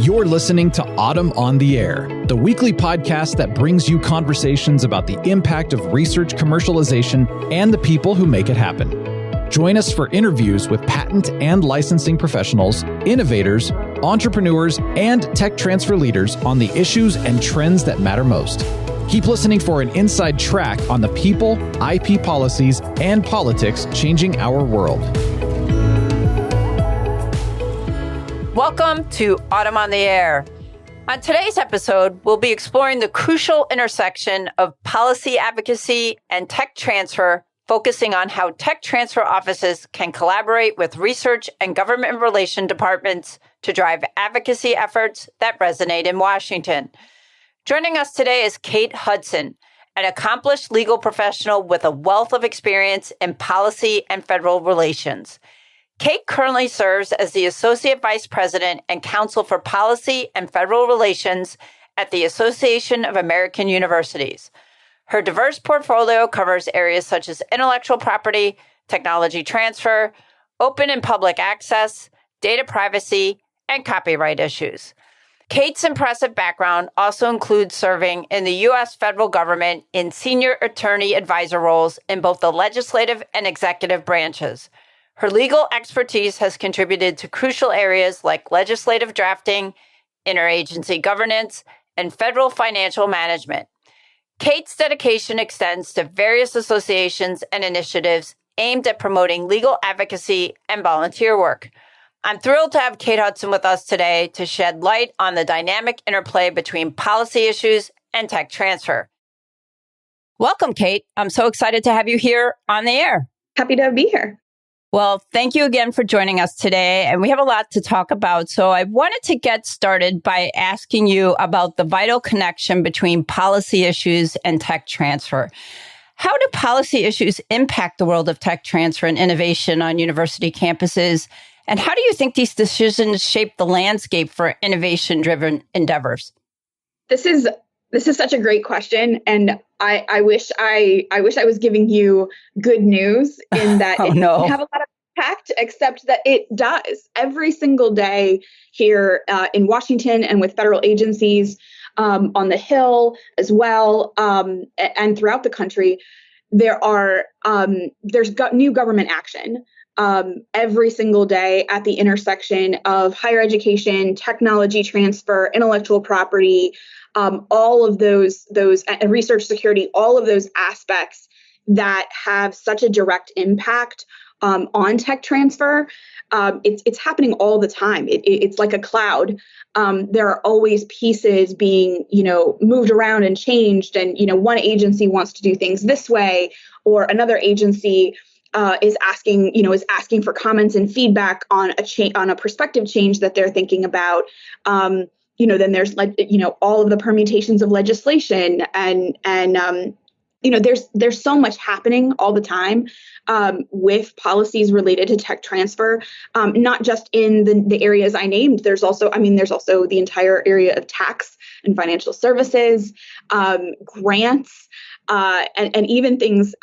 You're listening to Autumn on the Air, the weekly podcast that brings you conversations about the impact of research commercialization and the people who make it happen. Join us for interviews with patent and licensing professionals, innovators, entrepreneurs, and tech transfer leaders on the issues and trends that matter most. Keep listening for an inside track on the people, IP policies, and politics changing our world. Welcome to Autumn on the Air. On today's episode, we'll be exploring the crucial intersection of policy advocacy and tech transfer, focusing on how tech transfer offices can collaborate with research and government relation departments to drive advocacy efforts that resonate in Washington. Joining us today is Kate Hudson, an accomplished legal professional with a wealth of experience in policy and federal relations. Kate currently serves as the Associate Vice President and Counsel for Policy and Federal Relations at the Association of American Universities. Her diverse portfolio covers areas such as intellectual property, technology transfer, open and public access, data privacy, and copyright issues. Kate's impressive background also includes serving in the U.S. federal government in senior attorney advisor roles in both the legislative and executive branches. Her legal expertise has contributed to crucial areas like legislative drafting, interagency governance, and federal financial management. Kate's dedication extends to various associations and initiatives aimed at promoting legal advocacy and volunteer work. I'm thrilled to have Kate Hudson with us today to shed light on the dynamic interplay between policy issues and tech transfer. Welcome, Kate. I'm so excited to have you here on the air. Happy to be here. Well, thank you again for joining us today. And we have a lot to talk about. So I wanted to get started by asking you about the vital connection between policy issues and tech transfer. How do policy issues impact the world of tech transfer and innovation on university campuses? And how do you think these decisions shape the landscape for innovation-driven endeavors? This is such a great question, and I wish I was giving you good news in that it doesn't have a lot of impact, except that it does. Every single day here in Washington and with federal agencies on the Hill as well, and throughout the country, there's new government action. Every single day at the intersection of higher education, technology transfer, intellectual property, all of those research security, all of those aspects that have such a direct impact on tech transfer. It's happening all the time. It's like a cloud. There are always pieces being, moved around and changed. And, one agency wants to do things this way, or another agency is asking for comments and feedback on a prospective change that they're thinking about. Then there's all of the permutations of legislation and there's so much happening all the time with policies related to tech transfer, not just in the areas I named. There's also the entire area of tax and financial services, grants, and even things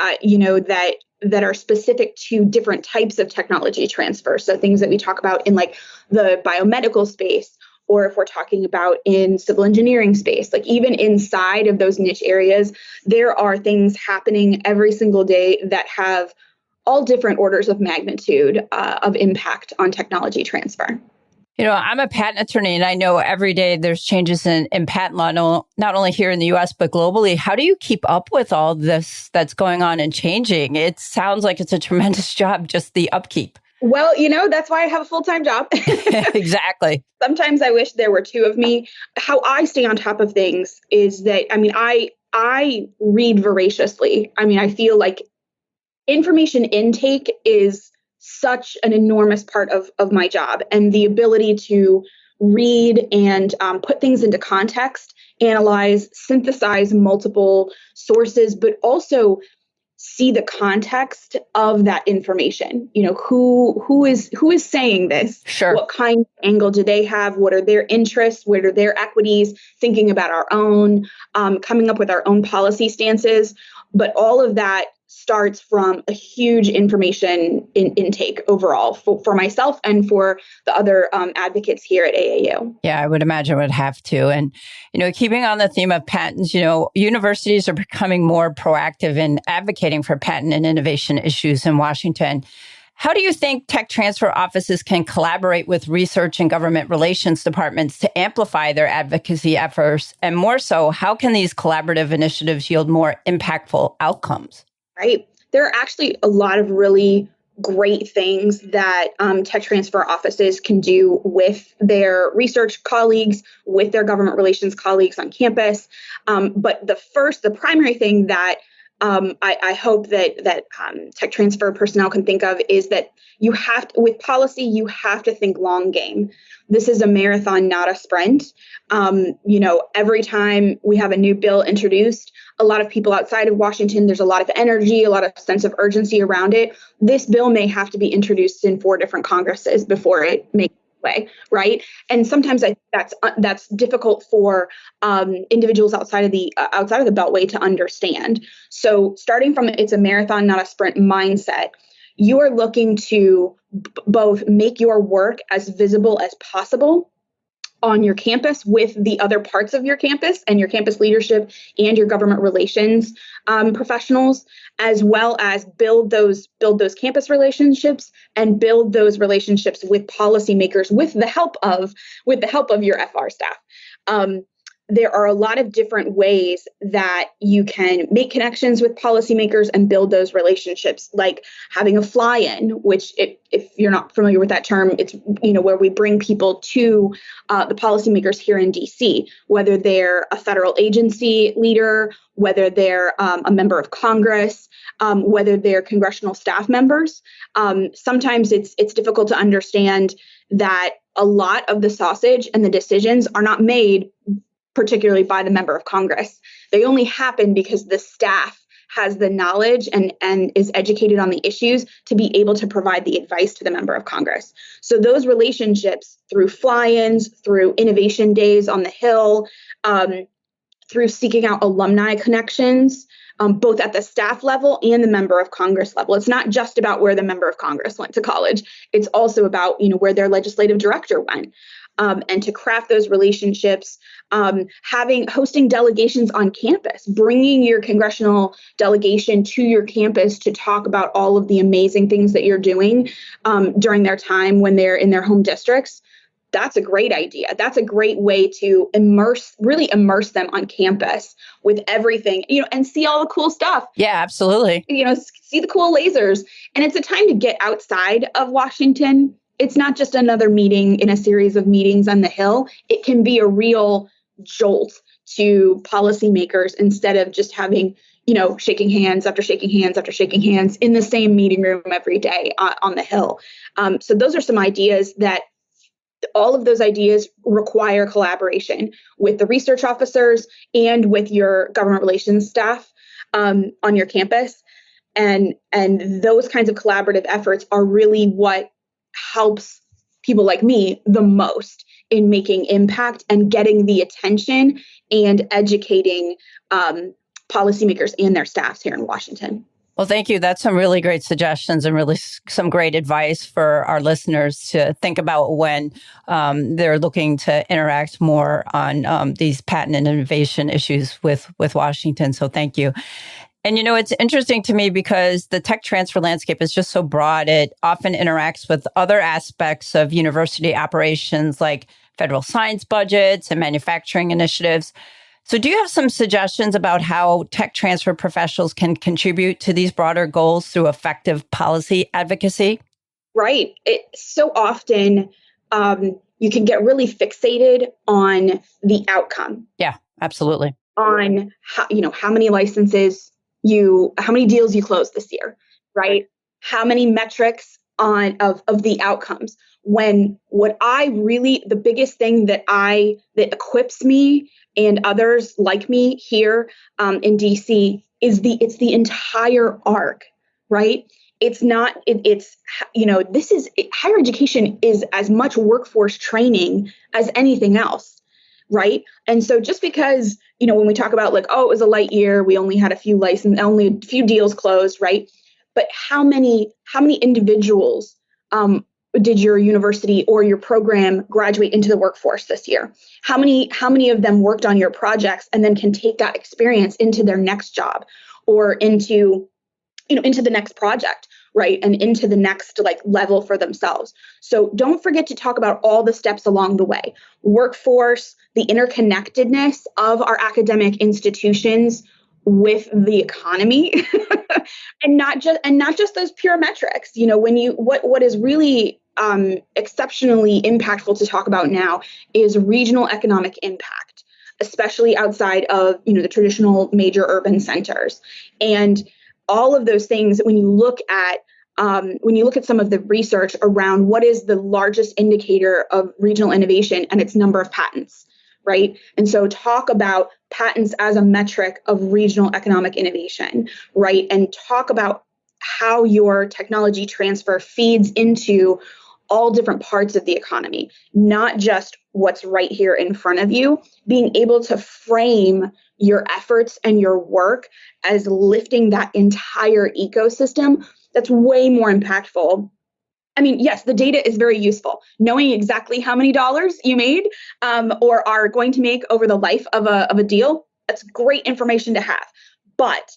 that are specific to different types of technology transfer. So things that we talk about in like the biomedical space, or if we're talking about in civil engineering space, like even inside of those niche areas, there are things happening every single day that have all different orders of magnitude of impact on technology transfer. I'm a patent attorney, and I know every day there's changes in patent law, not only here in the U.S., but globally. How do you keep up with all this that's going on and changing? It sounds like it's a tremendous job, just the upkeep. Well, that's why I have a full-time job. Exactly. Sometimes I wish there were two of me. How I stay on top of things is that, I read voraciously. I feel like information intake is such an enormous part of my job, and the ability to read and put things into context, analyze, synthesize multiple sources, but also see the context of that information. Who is saying this? Sure. What kind of angle do they have? What are their interests? What are their equities? Thinking about our own, coming up with our own policy stances. But all of that starts from a huge information intake overall for myself and for the other advocates here at AAU. Yeah, I would imagine it would have to. And, keeping on the theme of patents, universities are becoming more proactive in advocating for patent and innovation issues in Washington. How do you think tech transfer offices can collaborate with research and government relations departments to amplify their advocacy efforts? And more so, how can these collaborative initiatives yield more impactful outcomes? Right. There are actually a lot of really great things that tech transfer offices can do with their research colleagues, with their government relations colleagues on campus. But the primary thing that I hope that tech transfer personnel can think of is that with policy, you have to think long game. This is a marathon, not a sprint. Every time we have a new bill introduced, a lot of people outside of Washington, there's a lot of energy, a lot of sense of urgency around it. This bill may have to be introduced in 4 different Congresses before it makes way, right? And sometimes I think that's difficult for individuals outside of the Beltway to understand. So starting from it's a marathon, not a sprint mindset, you are looking to both make your work as visible as possible on your campus with the other parts of your campus and your campus leadership and your government relations professionals, as well as build those campus relationships and build those relationships with policymakers with the help of your FR staff. There are a lot of different ways that you can make connections with policymakers and build those relationships, like having a fly-in, which if you're not familiar with that term, it's where we bring people to the policymakers here in DC, whether they're a federal agency leader, whether they're a member of Congress, whether they're congressional staff members. Sometimes it's difficult to understand that a lot of the sausage and the decisions are not made particularly by the member of Congress. They only happen because the staff has the knowledge and is educated on the issues to be able to provide the advice to the member of Congress. So those relationships through fly-ins, through innovation days on the Hill, through seeking out alumni connections, both at the staff level and the member of Congress level. It's not just about where the member of Congress went to college. It's also about, where their legislative director went. And to craft those relationships, hosting delegations on campus, bringing your congressional delegation to your campus to talk about all of the amazing things that you're doing during their time when they're in their home districts. That's a great idea. That's a great way to really immerse them on campus with everything, and see all the cool stuff. Yeah, absolutely. See the cool lasers. And it's a time to get outside of Washington. It's not just another meeting in a series of meetings on the Hill. It can be a real jolt to policymakers instead of just having, shaking hands after shaking hands after shaking hands in the same meeting room every day on the Hill. So those are some ideas that all of those ideas require collaboration with the research officers and with your government relations staff on your campus. And those kinds of collaborative efforts are really what helps people like me the most in making impact and getting the attention and educating policymakers and their staffs here in Washington. Well, thank you. That's some really great suggestions and really some great advice for our listeners to think about when they're looking to interact more on these patent and innovation issues with Washington. So thank you. And, it's interesting to me because the tech transfer landscape is just so broad. It often interacts with other aspects of university operations like federal science budgets and manufacturing initiatives. So do you have some suggestions about how tech transfer professionals can contribute to these broader goals through effective policy advocacy? Right. So often you can get really fixated on the outcome. Yeah, absolutely. On how many licenses how many deals you closed this year, right? How many metrics of the outcomes. When the biggest thing that equips me and others like me here in DC is it's the entire arc, right? It's not, higher education is as much workforce training as anything else. right? And so just because, when we talk about like, oh, it was a light year, we only had only a few deals closed, right? But how many individuals did your university or your program graduate into the workforce this year? How many of them worked on your projects and then can take that experience into their next job or into the next project, right? And into the next like level for themselves. So don't forget to talk about all the steps along the way. Workforce, the interconnectedness of our academic institutions with the economy and not just those pure metrics. What is really exceptionally impactful to talk about now is regional economic impact, especially outside of the traditional major urban centers. And all of those things, when you look at some of the research around what is the largest indicator of regional innovation, and its number of patents, right? And so talk about patents as a metric of regional economic innovation, right? And talk about how your technology transfer feeds into all different parts of the economy, not just what's right here in front of you, being able to frame your efforts and your work as lifting that entire ecosystem. That's way more impactful. I mean, yes, the data is very useful. Knowing exactly how many dollars you made or are going to make over the life of a deal, that's great information to have. But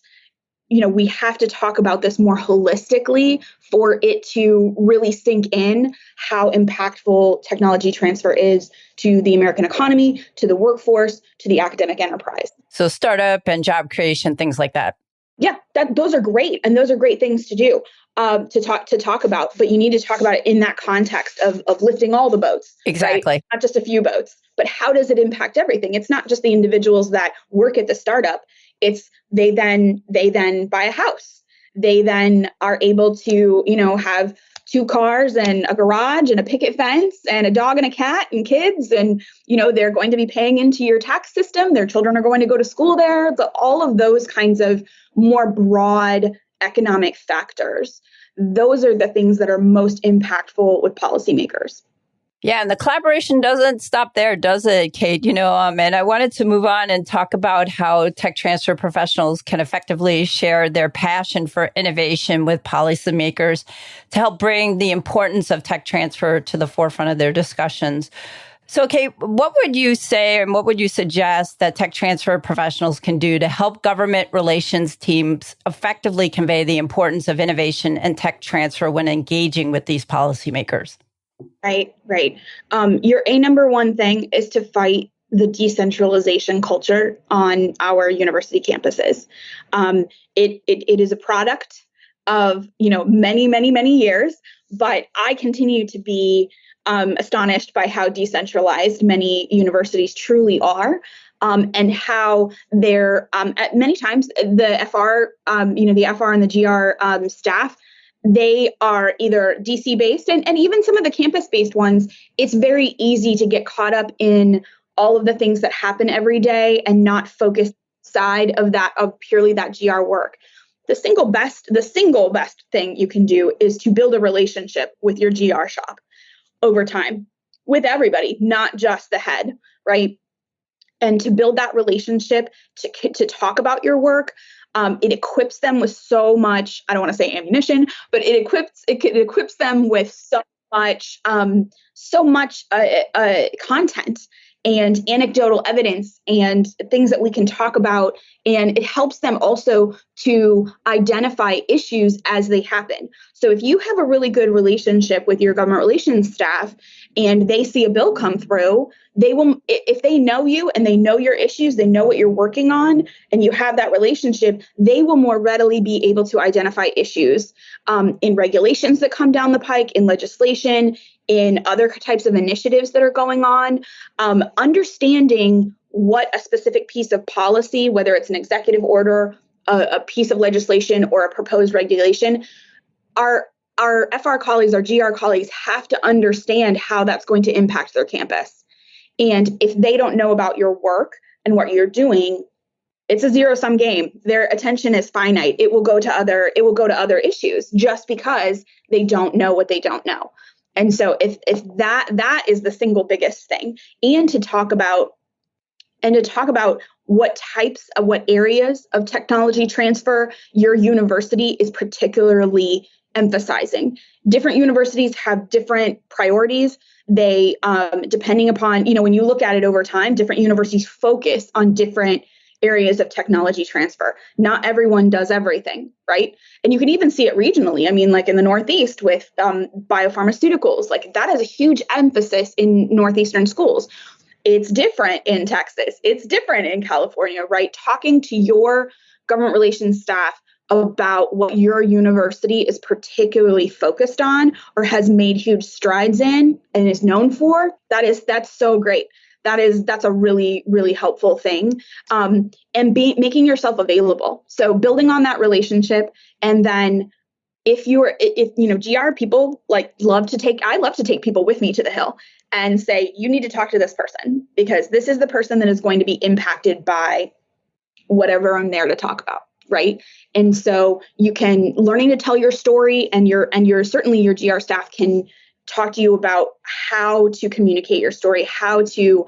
we have to talk about this more holistically for it to really sink in how impactful technology transfer is to the American economy, to the workforce, to the academic enterprise. So startup and job creation, things like that. Yeah, those are great. And those are great things to do, to talk about. But you need to talk about it in that context of lifting all the boats. Exactly. Right? Not just a few boats, but how does it impact everything? It's not just the individuals that work at the startup. It's they then buy a house. They then are able to, have 2 cars and a garage and a picket fence and a dog and a cat and kids. And, they're going to be paying into your tax system. Their children are going to go to school there. All of those kinds of more broad economic factors. Those are the things that are most impactful with policymakers. Yeah, and the collaboration doesn't stop there, does it, Kate? And I wanted to move on and talk about how tech transfer professionals can effectively share their passion for innovation with policymakers to help bring the importance of tech transfer to the forefront of their discussions. So, Kate, what would you say and what would you suggest that tech transfer professionals can do to help government relations teams effectively convey the importance of innovation and tech transfer when engaging with these policymakers? Right. Your number one thing is to fight the decentralization culture on our university campuses. It is a product of many years, but I continue to be astonished by how decentralized many universities truly are. And how they're at many times the FR, the FR and the GR staff, they are either DC based and even some of the campus based ones. It's very easy to get caught up in all of the things that happen every day and not focus side of purely that GR work. The single best thing you can do is to build a relationship with your GR shop over time with everybody, not just the head, right? And to build that relationship, to talk about your work. It equips them with so much, I don't want to say ammunition, but it equips them with so much content and anecdotal evidence and things that we can talk about. And it helps them also to identify issues as they happen. So if you have a really good relationship with your government relations staff and they see a bill come through, they will, if they know you and they know your issues, they know what you're working on, and you have that relationship, they will more readily be able to identify issues in regulations that come down the pike, in legislation, in other types of initiatives that are going on. Understanding what a specific piece of policy, whether it's an executive order, a piece of legislation, or a proposed regulation, our FR colleagues, our GR colleagues have to understand how that's going to impact their campus. And if they don't know about your work and what you're doing, it's a zero-sum game. Their attention is finite. It will go to other issues just because they don't know what they don't know. And so if that is the single biggest thing, and to talk about and to talk about what areas of technology transfer your university is particularly emphasizing. Different universities have different priorities. They, depending upon, when you look at it over time, different universities focus on different areas of technology transfer. Not everyone does everything, right? And you can even see it regionally. I mean, like in the Northeast with biopharmaceuticals, like that is a huge emphasis in Northeastern schools. It's different in Texas. It's different in California, right? Talking to your government relations staff about what your university is particularly focused on or has made huge strides in and is known for, that's so great. That's a really, really helpful thing. And making yourself available. So building on that relationship. And then if GR people I love to take people with me to the Hill and say, you need to talk to this person because this is the person that is going to be impacted by whatever I'm there to talk about. Right. And so learning to tell your story and certainly your GR staff can talk to you about how to communicate your story, how to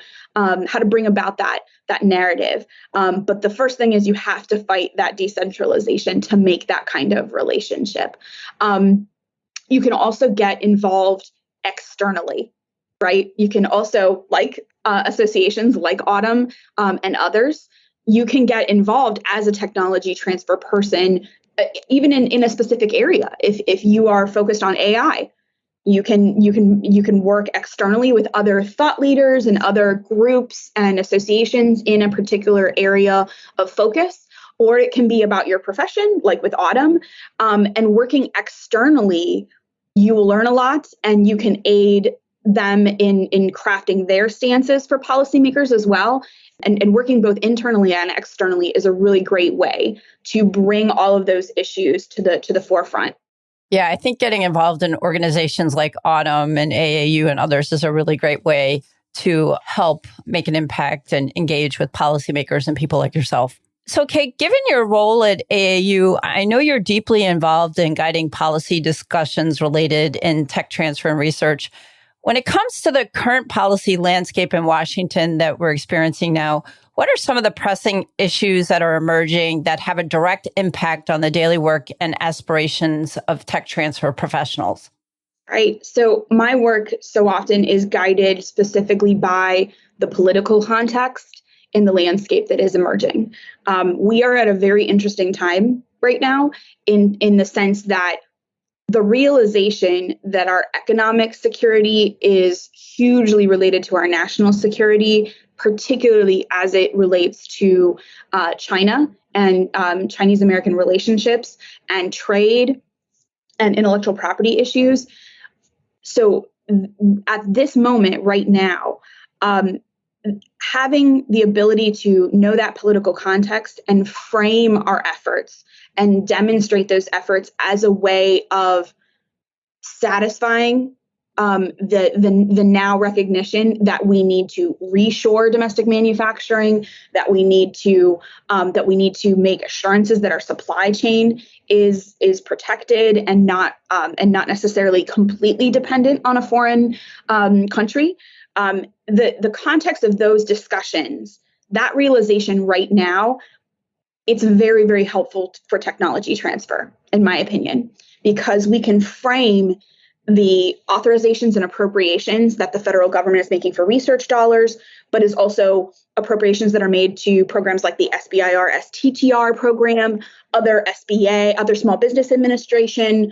bring about that narrative. But the first thing is you have to fight that decentralization to make that kind of relationship. You can also get involved externally, right? You can also, like associations like Autumn and others, you can get involved as a technology transfer person, even in a specific area. If you are focused on AI, you can work externally with other thought leaders and other groups and associations in a particular area of focus, or it can be about your profession, like with Autumn. And working externally, you will learn a lot, and you can aid them in crafting their stances for policymakers as well. And working both internally and externally is a really great way to bring all of those issues to the forefront. Yeah, I think getting involved in organizations like Autumn and AAU and others is a really great way to help make an impact and engage with policymakers and people like yourself. So, Kate, given your role at AAU, I know you're deeply involved in guiding policy discussions related in tech transfer and research. When it comes to the current policy landscape in Washington that we're experiencing now, what are some of the pressing issues that are emerging that have a direct impact on the daily work and aspirations of tech transfer professionals? Right. So my work so often is guided specifically by the political context in the landscape that is emerging. We are at a very interesting time right now in the sense that the realization that our economic security is hugely related to our national security, particularly as it relates to China and Chinese-American relationships and trade and intellectual property issues. So at this moment right now, having the ability to know that political context and frame our efforts and demonstrate those efforts as a way of satisfying the now recognition that we need to reshore domestic manufacturing, that we need to make assurances that our supply chain is protected and not necessarily completely dependent on a foreign country. The context of those discussions, that realization right now, it's very, very helpful for technology transfer, in my opinion, because we can frame the authorizations and appropriations that the federal government is making for research dollars, but is also appropriations that are made to programs like the SBIR STTR program, other SBA, other Small Business Administration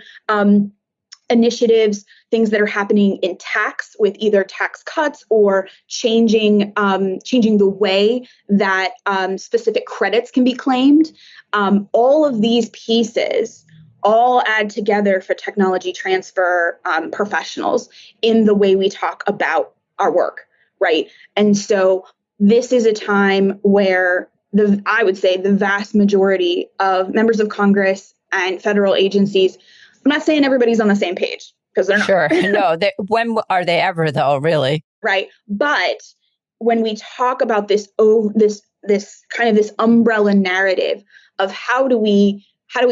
initiatives, things that are happening in tax with either tax cuts or changing the way that specific credits can be claimed. All of these pieces all add together for technology transfer professionals in the way we talk about our work, right? And so this is a time where I would say the vast majority of members of Congress and federal agencies, I'm not saying everybody's on the same page because they're not. Sure. No, when are they ever though, really? Right. But when we talk about this kind of this umbrella narrative of how do we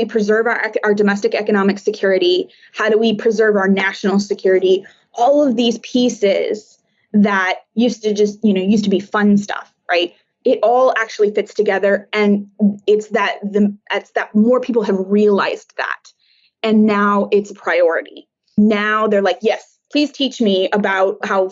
preserve our domestic economic security? How do we preserve our national security? All of these pieces that used to be fun stuff, right? it all actually fits together. And it's that more people have realized that. And now it's a priority. Now they're like, yes, please teach me about how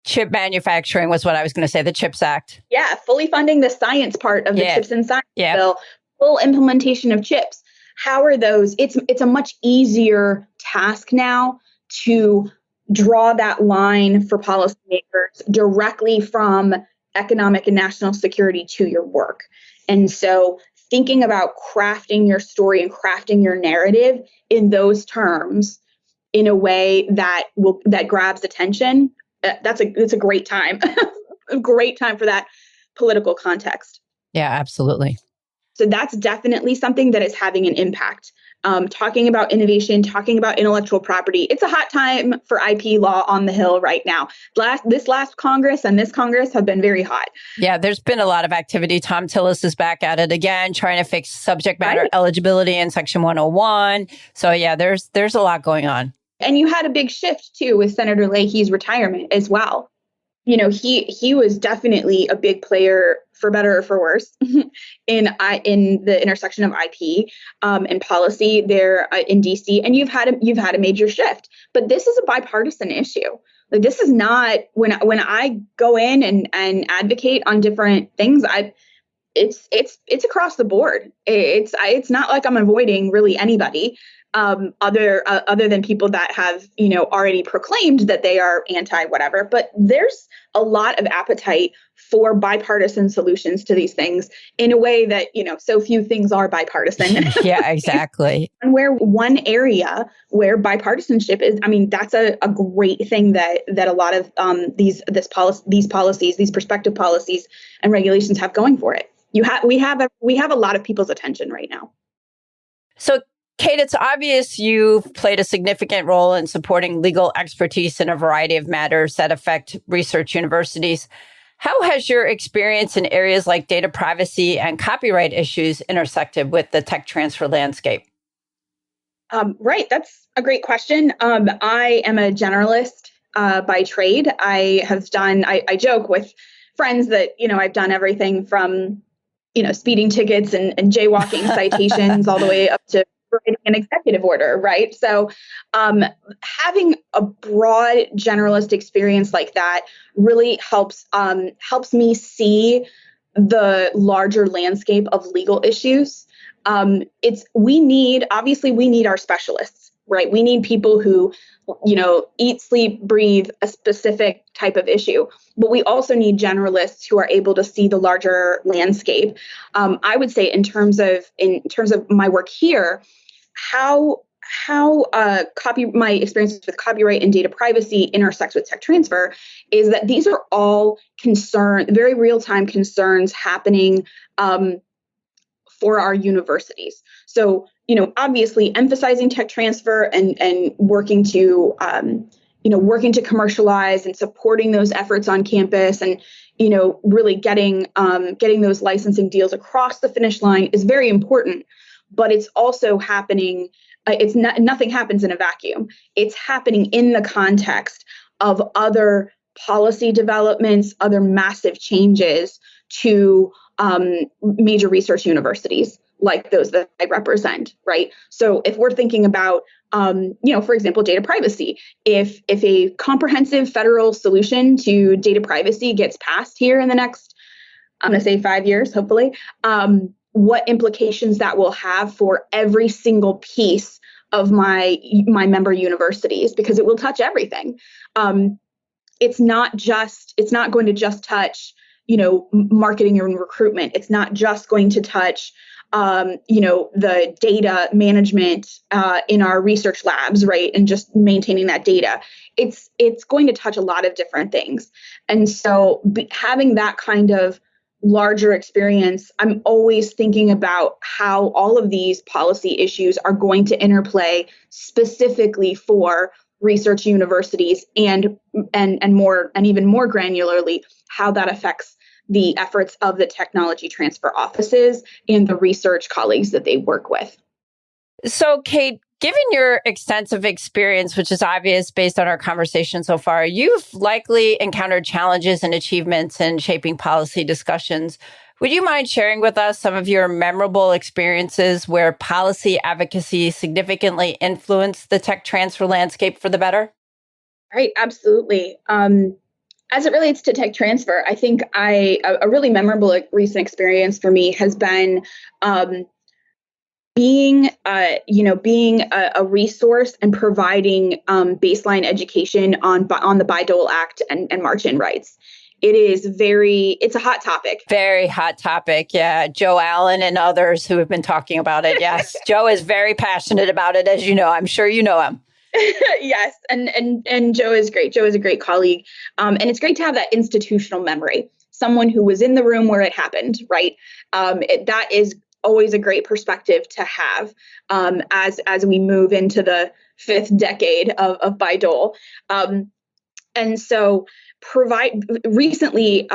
chip manufacturing was what I was going to say, the CHIPS Act. Yeah, fully funding the science part of the CHIPS and Science Bill, full implementation of chips. How are those? It's a much easier task now to draw that line for policymakers directly from economic and national security to your work. And so thinking about crafting your story and crafting your narrative in those terms in a way that grabs attention, it's a great time. A great time for that political context. Yeah, absolutely. So that's definitely something that is having an impact. Talking about innovation, talking about intellectual property. It's a hot time for IP law on the Hill right now. This last Congress and this Congress have been very hot. Yeah, there's been a lot of activity. Tom Tillis is back at it again, trying to fix subject matter eligibility in Section 101. So yeah, there's a lot going on. And you had a big shift too with Senator Leahy's retirement as well. You know, he was definitely a big player, for better or for worse, in the intersection of IP and policy there in DC. And you've had a major shift. But this is a bipartisan issue. Like, this is not when I go in and advocate on different things. It's across the board. It's not like I'm avoiding really anybody. Other than people that have, already proclaimed that they are anti whatever, but there's a lot of appetite for bipartisan solutions to these things in a way that, so few things are bipartisan. Yeah, exactly. And where one area where bipartisanship is, that's a great thing that a lot of these policies, these prospective policies and regulations have going for it. We have a lot of people's attention right now. So, Kate, it's obvious you've played a significant role in supporting legal expertise in a variety of matters that affect research universities. How has your experience in areas like data privacy and copyright issues intersected with the tech transfer landscape? Right. That's a great question. I am a generalist by trade. I joke with friends that, I've done everything from, speeding tickets and jaywalking citations all the way up to writing an executive order, right? So having a broad generalist experience like that really helps me see the larger landscape of legal issues. We need our specialists, right? We need people who, eat, sleep, breathe a specific type of issue, but we also need generalists who are able to see the larger landscape. I would say in terms of my work here, how my experiences with copyright and data privacy intersects with tech transfer is that these are all very real-time concerns happening for our universities. So, obviously emphasizing tech transfer and working to commercialize and supporting those efforts on campus and, really getting those licensing deals across the finish line is very important. But it's also happening. Nothing happens in a vacuum. It's happening in the context of other policy developments, other massive changes to major research universities like those that I represent, right? So if we're thinking about, for example, data privacy, if a comprehensive federal solution to data privacy gets passed here in the next, I'm going to say 5 years, hopefully, what implications that will have for every single piece of my member universities, because it will touch everything. It's not going to just touch, marketing and recruitment. It's not just going to touch, the data management in our research labs, right? And just maintaining that data. It's going to touch a lot of different things. And so having that kind of larger experience, I'm always thinking about how all of these policy issues are going to interplay specifically for research universities and even more granularly, how that affects the efforts of the technology transfer offices and the research colleagues that they work with. So, Kate, Given your extensive experience, which is obvious based on our conversation so far, you've likely encountered challenges and achievements in shaping policy discussions. Would you mind sharing with us some of your memorable experiences where policy advocacy significantly influenced the tech transfer landscape for the better? Right, absolutely. As it relates to tech transfer, I think a really memorable recent experience for me has been being a resource and providing baseline education on the Bayh-Dole Act and march-in rights. It's a hot topic. Very hot topic. Yeah. Joe Allen and others who have been talking about it. Yes. Joe is very passionate about it, as you know. I'm sure you know him. Yes. And Joe is great. Joe is a great colleague. And it's great to have that institutional memory, someone who was in the room where it happened, right? That is always a great perspective to have as we move into the fifth decade of Bayh-Dole. And so recently,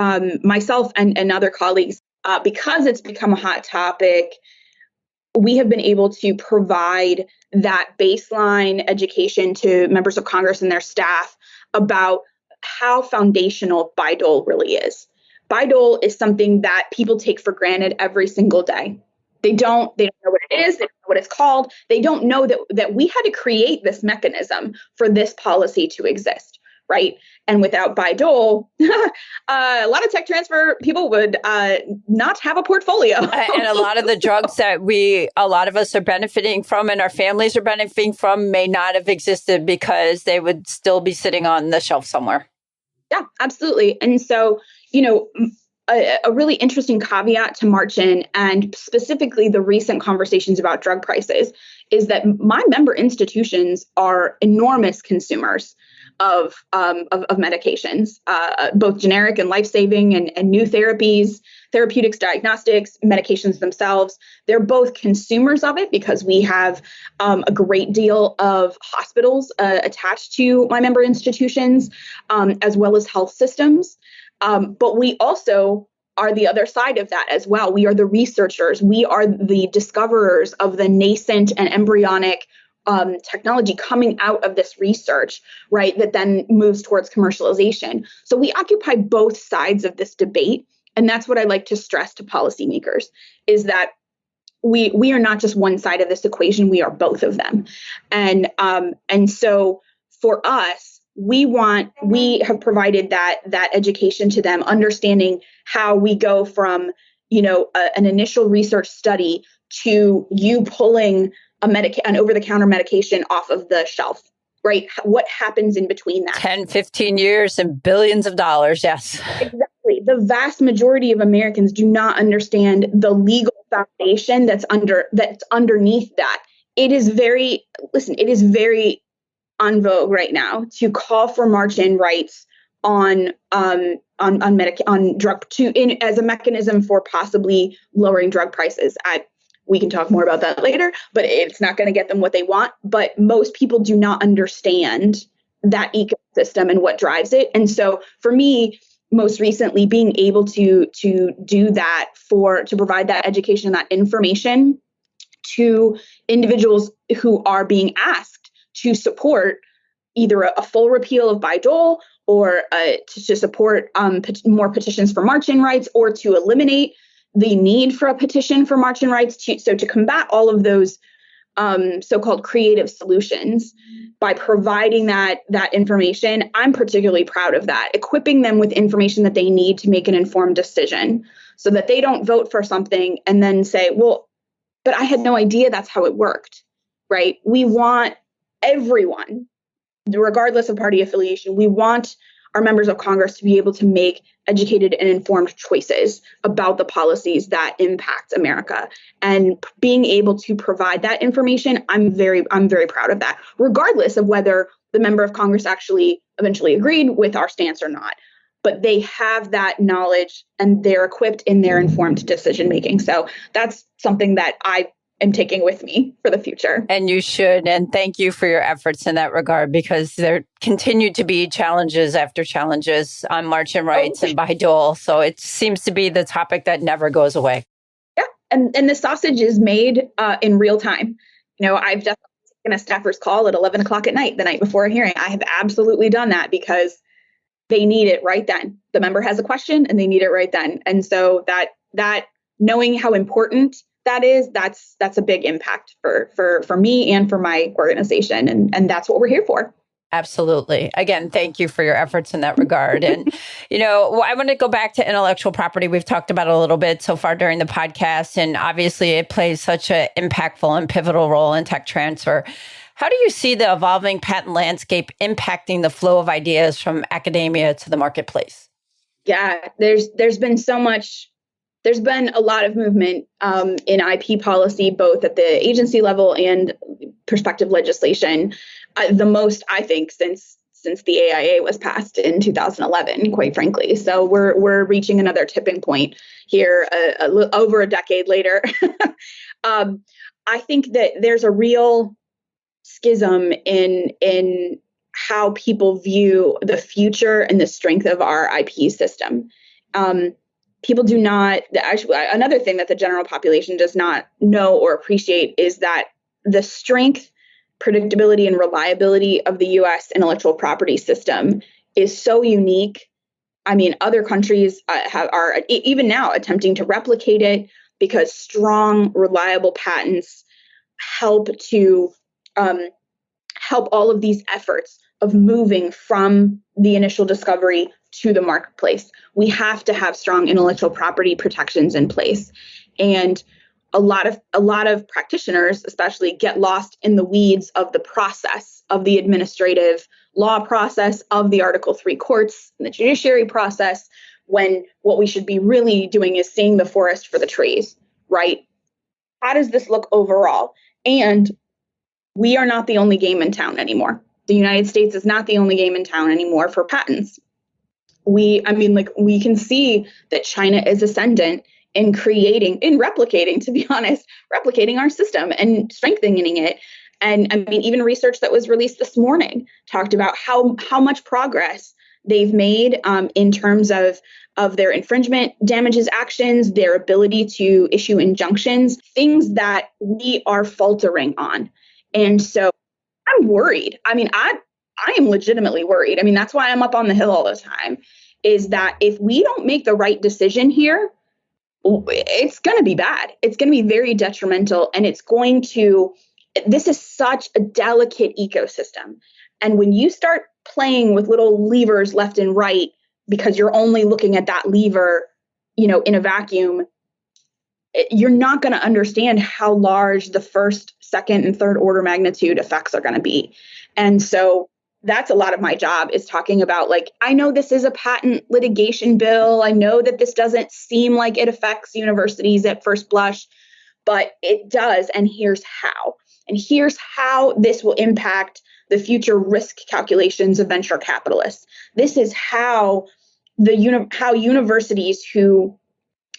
myself and other colleagues, because it's become a hot topic, we have been able to provide that baseline education to members of Congress and their staff about how foundational Bayh-Dole really is. Bayh-Dole is something that people take for granted every single day. They don't know what it is. They don't know what it's called. They don't know that we had to create this mechanism for this policy to exist, right? And without Bayh-Dole, a lot of tech transfer people would not have a portfolio. And a lot of the drugs that a lot of us are benefiting from and our families are benefiting from may not have existed because they would still be sitting on the shelf somewhere. Yeah, absolutely. And so, a really interesting caveat to march-in, and specifically the recent conversations about drug prices, is that my member institutions are enormous consumers of medications, both generic and life-saving and new therapies, therapeutics, diagnostics, medications themselves. They're both consumers of it because we have a great deal of hospitals attached to my member institutions, as well as health systems. But we also are the other side of that as well. We are the researchers. We are the discoverers of the nascent and embryonic technology coming out of this research, right, that then moves towards commercialization. So we occupy both sides of this debate. And that's what I like to stress to policymakers, is that we are not just one side of this equation, we are both of them. And so for us, we have provided that education to them, understanding how we go from, an initial research study to you pulling an over-the-counter medication off of the shelf, right? What happens in between that? 10, 15 years and billions of dollars, yes. Exactly. The vast majority of Americans do not understand the legal foundation that's underneath that. It is very on vogue right now to call for march-in rights on drug as a mechanism for possibly lowering drug prices. We can talk more about that later, but it's not going to get them what they want. But most people do not understand that ecosystem and what drives it. And so for me, most recently, being able to do that, to provide that education, that information to individuals who are being asked to support either a full repeal of Bayh-Dole or to support more petitions for march-in rights, or to eliminate the need for a petition for march-in rights, to combat all of those so-called creative solutions by providing that information. I'm particularly proud of that, equipping them with information that they need to make an informed decision so that they don't vote for something and then say, well, but I had no idea that's how it worked, right? We want everyone, regardless of party affiliation, we want our members of Congress to be able to make educated and informed choices about the policies that impact America. And being able to provide that information, I'm very proud of that, regardless of whether the member of Congress actually eventually agreed with our stance or not. But they have that knowledge and they're equipped in their informed decision making. So that's something that I am taking with me for the future. And you should. And thank you for your efforts in that regard, because there continue to be challenges after challenges on march-in rights and Bayh-Dole. So it seems to be the topic that never goes away. Yeah. And the sausage is made in real time. I've definitely taken a staffer's call at 11 o'clock at night, the night before a hearing. I have absolutely done that because they need it right then. The member has a question and they need it right then. And so that knowing how important that is, that's a big impact for me and for my organization. And that's what we're here for. Absolutely. Again, thank you for your efforts in that regard. And, I want to go back to intellectual property. We've talked about it a little bit so far during the podcast, and obviously it plays such an impactful and pivotal role in tech transfer. How do you see the evolving patent landscape impacting the flow of ideas from academia to the marketplace? Yeah, there's been a lot of movement in IP policy, both at the agency level and prospective legislation. The most, I think, since the AIA was passed in 2011, quite frankly. So we're reaching another tipping point here, over a decade later. I think that there's a real schism in how people view the future and the strength of our IP system. People do not, actually, another thing that the general population does not know or appreciate is that the strength, predictability, and reliability of the U.S. intellectual property system is so unique. I mean, other countries are even now attempting to replicate it because strong, reliable patents help all of these efforts of moving from the initial discovery to the marketplace. We have to have strong intellectual property protections in place. And a lot of practitioners especially get lost in the weeds of the process of the administrative law process of the Article 3 courts and the judiciary process, when what we should be really doing is seeing the forest for the trees, right? How does this look overall? And we are not the only game in town anymore. The United States is not the only game in town anymore for patents. We can see that China is ascendant in replicating, to be honest, replicating our system and strengthening it. And I mean, even research that was released this morning talked about how much progress they've made in terms of their infringement damages actions, their ability to issue injunctions, things that we are faltering on. And so I'm worried. I mean, I am legitimately worried. I mean, that's why I'm up on the Hill all the time, is that if we don't make the right decision here, it's going to be bad. It's going to be very detrimental. And this is such a delicate ecosystem. And when you start playing with little levers left and right, because you're only looking at that lever, in a vacuum, you're not going to understand how large the first, second, and third order magnitude effects are going to be. And so that's a lot of my job, is talking about, I know this is a patent litigation bill. I know that this doesn't seem like it affects universities at first blush, but it does. And here's how. And here's how this will impact the future risk calculations of venture capitalists. This is how universities who,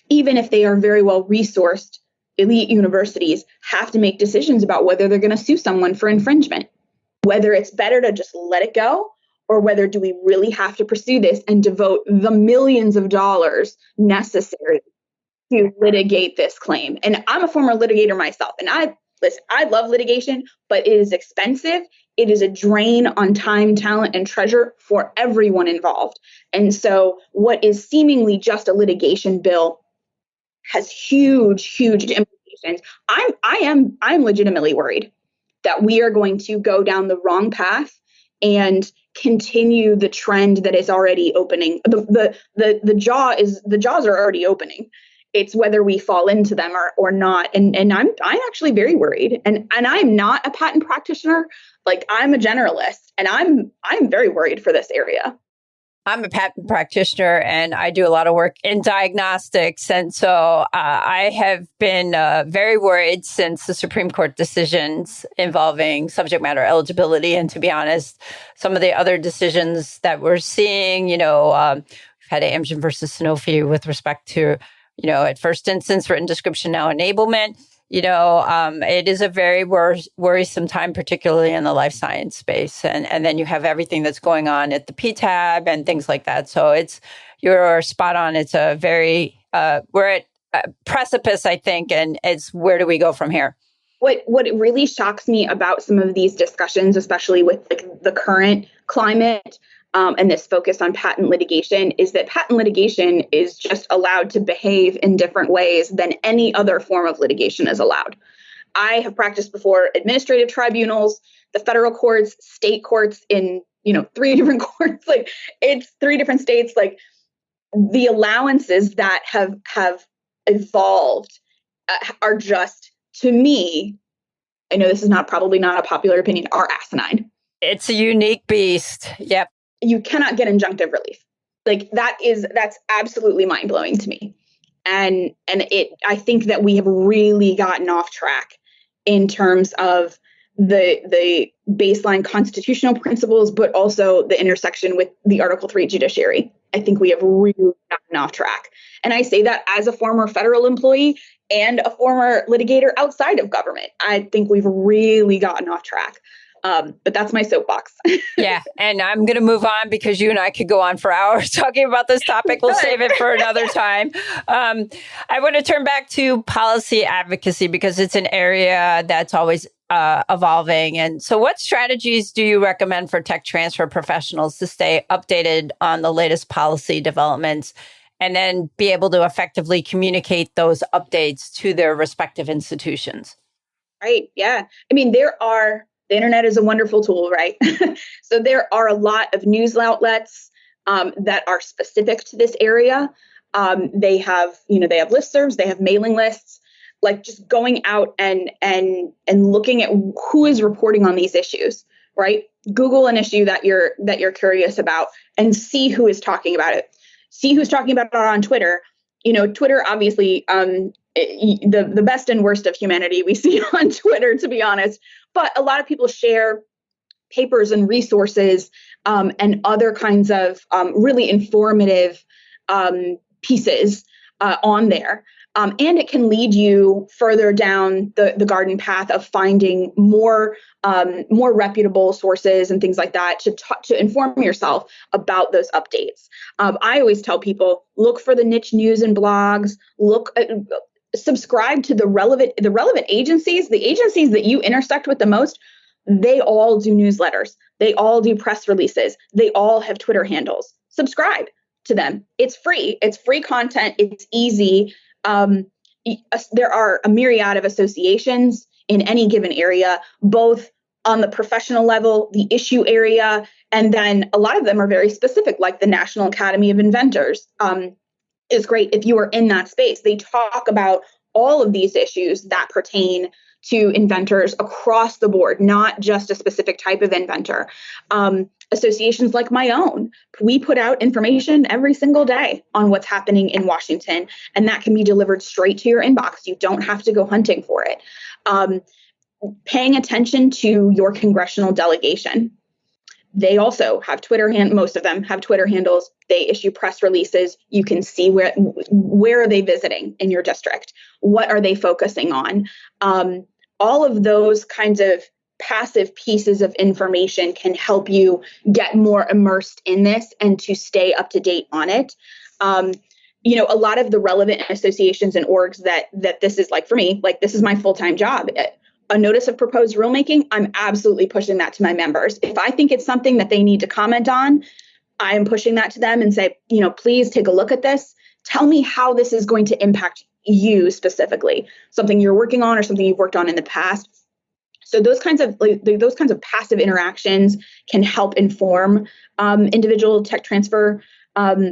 even if they are very well resourced elite universities, have to make decisions about whether they're going to sue someone for infringement, whether it's better to just let it go, or whether do we really have to pursue this and devote the millions of dollars necessary to litigate this claim. And I'm a former litigator myself, and I love litigation, but it is expensive. It is a drain on time, talent, and treasure for everyone involved. And so what is seemingly just a litigation bill has huge, huge implications. I'm legitimately worried that we are going to go down the wrong path and continue the trend that is already opening. The jaws are already opening. It's whether we fall into them or not. And I'm actually very worried. And I'm not a patent practitioner. I'm a generalist, and I'm very worried for this area. I'm a patent practitioner, and I do a lot of work in diagnostics. And so I have been very worried since the Supreme Court decisions involving subject matter eligibility. And to be honest, some of the other decisions that we're seeing, we've had Amgen versus Sanofi with respect to, at first instance, written description, now enablement. It is a very worrisome time, particularly in the life science space. And then you have everything that's going on at the PTAB and things like that. So you're spot on. It's a very, we're at a precipice, I think, and it's where do we go from here? What it really shocks me about some of these discussions, especially with like the current climate and this focus on patent litigation, is that patent litigation is just allowed to behave in different ways than any other form of litigation is allowed. I have practiced before administrative tribunals, the federal courts, state courts in, 3 different courts, like it's 3 different states. Like the allowances that have evolved are just, to me, I know this is probably not a popular opinion, are asinine. It's a unique beast. Yep. You cannot get injunctive relief. Like that's absolutely mind blowing to me. And I think that we have really gotten off track in terms of the baseline constitutional principles, but also the intersection with the Article 3 judiciary. I think we have really gotten off track. And I say that as a former federal employee and a former litigator outside of government. I think we've really gotten off track. But that's my soapbox. Yeah. And I'm going to move on because you and I could go on for hours talking about this topic. We'll save it for another time. I want to turn back to policy advocacy because it's an area that's always evolving. And so what strategies do you recommend for tech transfer professionals to stay updated on the latest policy developments and then be able to effectively communicate those updates to their respective institutions? Right. Yeah. I mean, the internet is a wonderful tool, right? So there are a lot of news outlets that are specific to this area. They have listservs, they have mailing lists, like just going out and looking at who is reporting on these issues, right? Google an issue that you're curious about and see who is talking about it. See who's talking about it on Twitter. Twitter, obviously, the best and worst of humanity we see on Twitter, to be honest. But a lot of people share papers and resources and other kinds of really informative pieces on there. And it can lead you further down the garden path of finding more reputable sources and things like that to inform yourself about those updates. I always tell people, look for the niche news and blogs, subscribe to the relevant agencies, the agencies that you intersect with the most. They all do newsletters. They all do press releases. They all have Twitter handles. Subscribe to them. It's free. It's free content. It's easy. There are a myriad of associations in any given area, both on the professional level, the issue area, and then a lot of them are very specific, like the National Academy of Inventors is great if you are in that space. They talk about all of these issues that pertain to inventors across the board, not just a specific type of inventor. Associations like my own, we put out information every single day on what's happening in Washington, and that can be delivered straight to your inbox. You don't have to go hunting for it. Paying attention to your congressional delegation. They also have most of them have Twitter handles. They issue press releases. You can see where are they visiting in your district? What are they focusing on? All of those kinds of passive pieces of information can help you get more immersed in this and to stay up to date on it. A lot of the relevant associations and orgs that this is like for me, like this is my full-time job. A notice of proposed rulemaking, I'm absolutely pushing that to my members. If I think it's something that they need to comment on, I am pushing that to them and say, please take a look at this. Tell me how this is going to impact you specifically, something you're working on or something you've worked on in the past. So those kinds of passive interactions can help inform individual tech transfer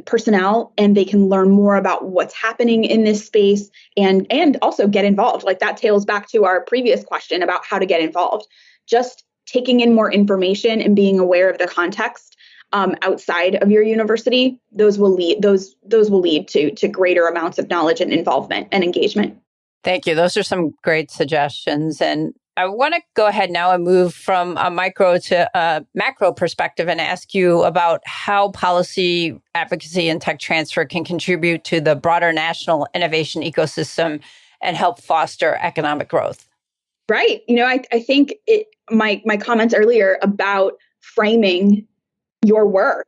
personnel, and they can learn more about what's happening in this space and also get involved. Like that tails back to our previous question about how to get involved. Just taking in more information and being aware of the context outside of your university, those will lead to greater amounts of knowledge and involvement and engagement. Thank you. Those are some great suggestions. And I want to go ahead now and move from a micro to a macro perspective and ask you about how policy advocacy and tech transfer can contribute to the broader national innovation ecosystem and help foster economic growth. Right. I think my comments earlier about framing your work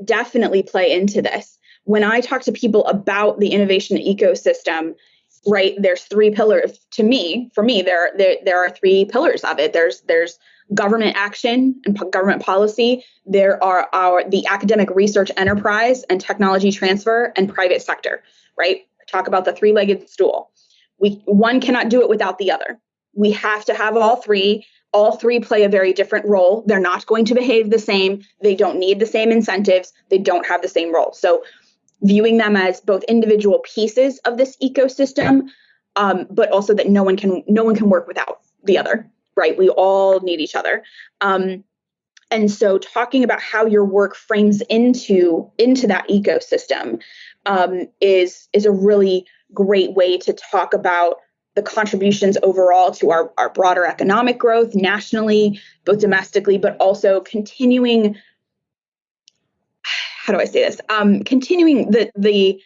definitely play into this. When I talk to people about the innovation ecosystem, right? There's three pillars. For me, there are three pillars of it. There's government action and government policy. There are the academic research enterprise and technology transfer and private sector, right? Talk about the three-legged stool. One cannot do it without the other. We have to have all three. All three play a very different role. They're not going to behave the same. They don't need the same incentives. They don't have the same role. So viewing them as both individual pieces of this ecosystem, but also that no one can work without the other, right? We all need each other. And so talking about how your work frames into that ecosystem is a really great way to talk about the contributions overall to our broader economic growth nationally, both domestically, but also continuing, how do I say this? Continuing the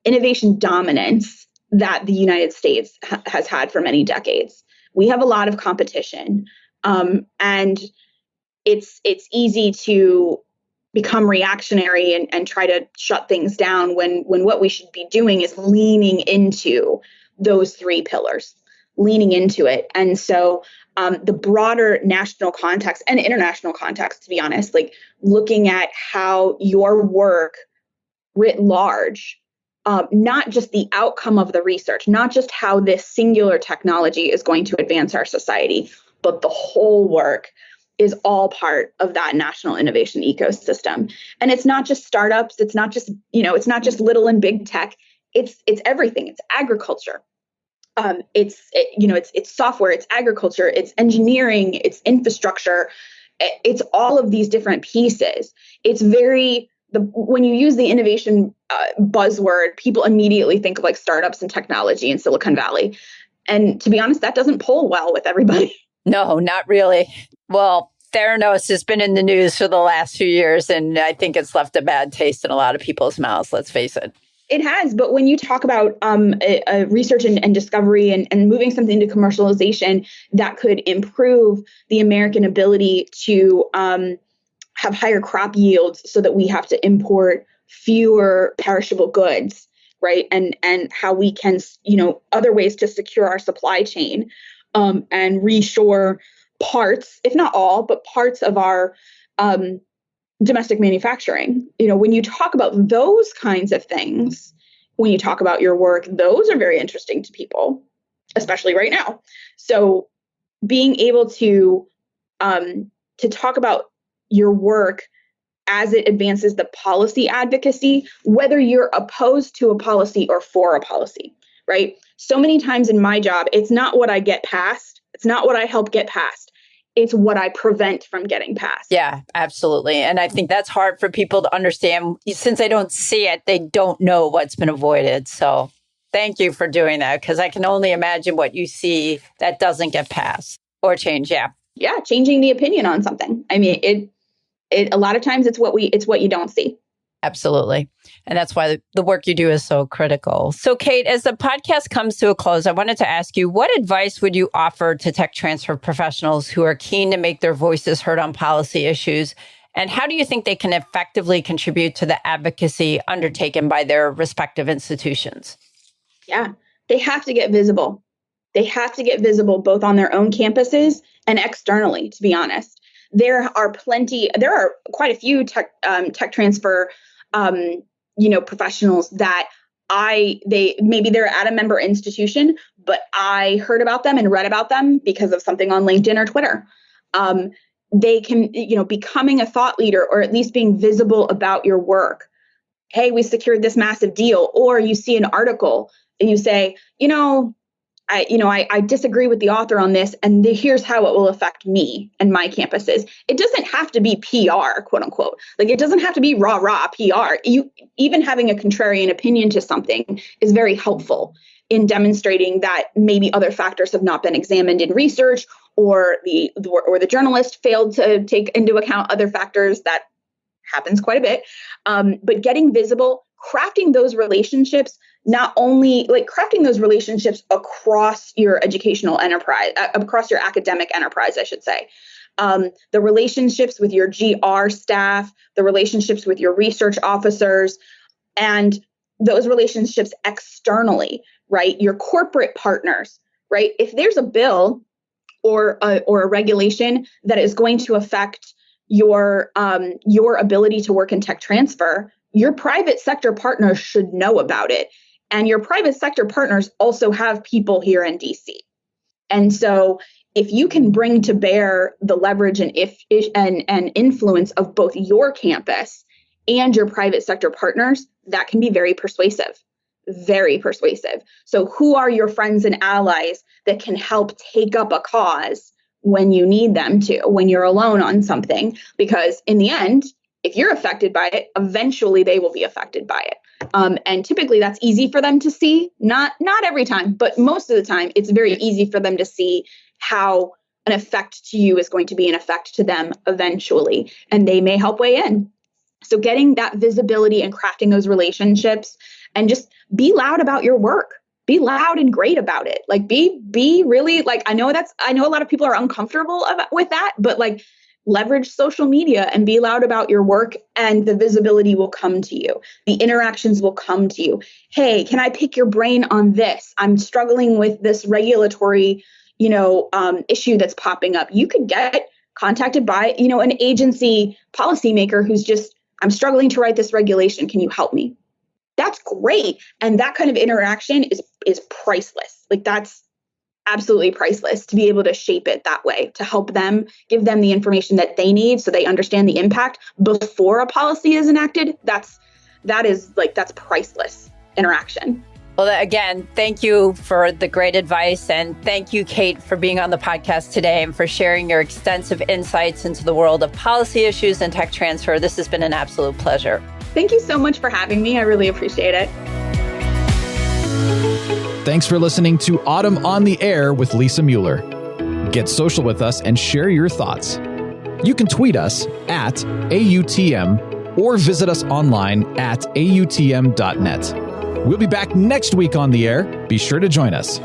innovation dominance that the United States has had for many decades. We have a lot of competition, and it's easy to become reactionary and try to shut things down when what we should be doing is leaning into those three pillars, leaning into it. And so the broader national context and international context, to be honest, like looking at how your work writ large, not just the outcome of the research, not just how this singular technology is going to advance our society, but the whole work is all part of that national innovation ecosystem. And it's not just startups. It's not just, it's not just little and big tech. It's everything. It's agriculture. It's software, it's agriculture, it's engineering, it's infrastructure. It's all of these different pieces. It's when you use the innovation buzzword, people immediately think of like startups and technology in Silicon Valley. And to be honest, that doesn't pull well with everybody. No, not really. Well, Theranos has been in the news for the last few years, and I think it's left a bad taste in a lot of people's mouths, let's face it. It has, but when you talk about research and discovery and moving something to commercialization that could improve the American ability to have higher crop yields so that we have to import fewer perishable goods, right? And how we can, other ways to secure our supply chain and reshore parts, if not all, but parts of our domestic manufacturing. When you talk about those kinds of things, when you talk about your work, those are very interesting to people, especially right now. So being able to talk about your work as it advances the policy advocacy, whether you're opposed to a policy or for a policy, right? So many times in my job, it's not what I get past. It's not what I help get past. It's what I prevent from getting past. Yeah, absolutely. And I think that's hard for people to understand. Since they don't see it, they don't know what's been avoided. So thank you for doing that, because I can only imagine what you see that doesn't get passed or change. Yeah. Yeah, changing the opinion on something. I mean, it a lot of times it's what you don't see. Absolutely. And that's why the work you do is so critical. So, Kate, as the podcast comes to a close, I wanted to ask you, what advice would you offer to tech transfer professionals who are keen to make their voices heard on policy issues? And how do you think they can effectively contribute to the advocacy undertaken by their respective institutions? Yeah, they have to get visible. They have to get visible both on their own campuses and externally, to be honest. There are quite a few tech transfer professionals that maybe they're at a member institution, but I heard about them and read about them because of something on LinkedIn or Twitter. They can, becoming a thought leader or at least being visible about your work. Hey, we secured this massive deal. Or you see an article and you say, I disagree with the author on this, and here's how it will affect me and my campuses. It doesn't have to be PR, quote unquote. Like, it doesn't have to be rah PR. Even having a contrarian opinion to something is very helpful in demonstrating that maybe other factors have not been examined in research, or the journalist failed to take into account other factors. That happens quite a bit. But getting visible, crafting those relationships, not only like crafting those relationships across your educational enterprise, across your academic enterprise, I should say. The relationships with your GR staff, the relationships with your research officers, and those relationships externally, right? Your corporate partners, right? If there's a bill or a regulation that is going to affect your ability to work in tech transfer, your private sector partners should know about it. And your private sector partners also have people here in DC. And so if you can bring to bear the leverage and influence of both your campus and your private sector partners, that can be very persuasive. Very persuasive. So who are your friends and allies that can help take up a cause when you need them to, when you're alone on something? Because in the end, if you're affected by it, eventually they will be affected by it. And typically that's easy for them to see. Not every time, but most of the time, it's very easy for them to see how an effect to you is going to be an effect to them eventually, and they may help weigh in. So getting that visibility and crafting those relationships, and just be loud about your work. Be loud and great about it. Like be really, like, I know a lot of people are uncomfortable with that, but like leverage social media and be loud about your work, and the visibility will come to you. The interactions will come to you. Hey, can I pick your brain on this? I'm struggling with this regulatory, issue that's popping up. You could get contacted by, an agency policymaker who's just, I'm struggling to write this regulation. Can you help me? That's great. And that kind of interaction is priceless. Like, that's absolutely priceless, to be able to shape it that way, to help them, give them the information that they need so they understand the impact before a policy is enacted. That's priceless interaction. Well, again, thank you for the great advice. And thank you, Kate, for being on the podcast today and for sharing your extensive insights into the world of policy issues and tech transfer. This has been an absolute pleasure. Thank you so much for having me. I really appreciate it. Thanks for listening to Autumn on the Air with Lisa Mueller. Get social with us and share your thoughts. You can tweet us at AUTM or visit us online at AUTM.net. We'll be back next week on the air. Be sure to join us.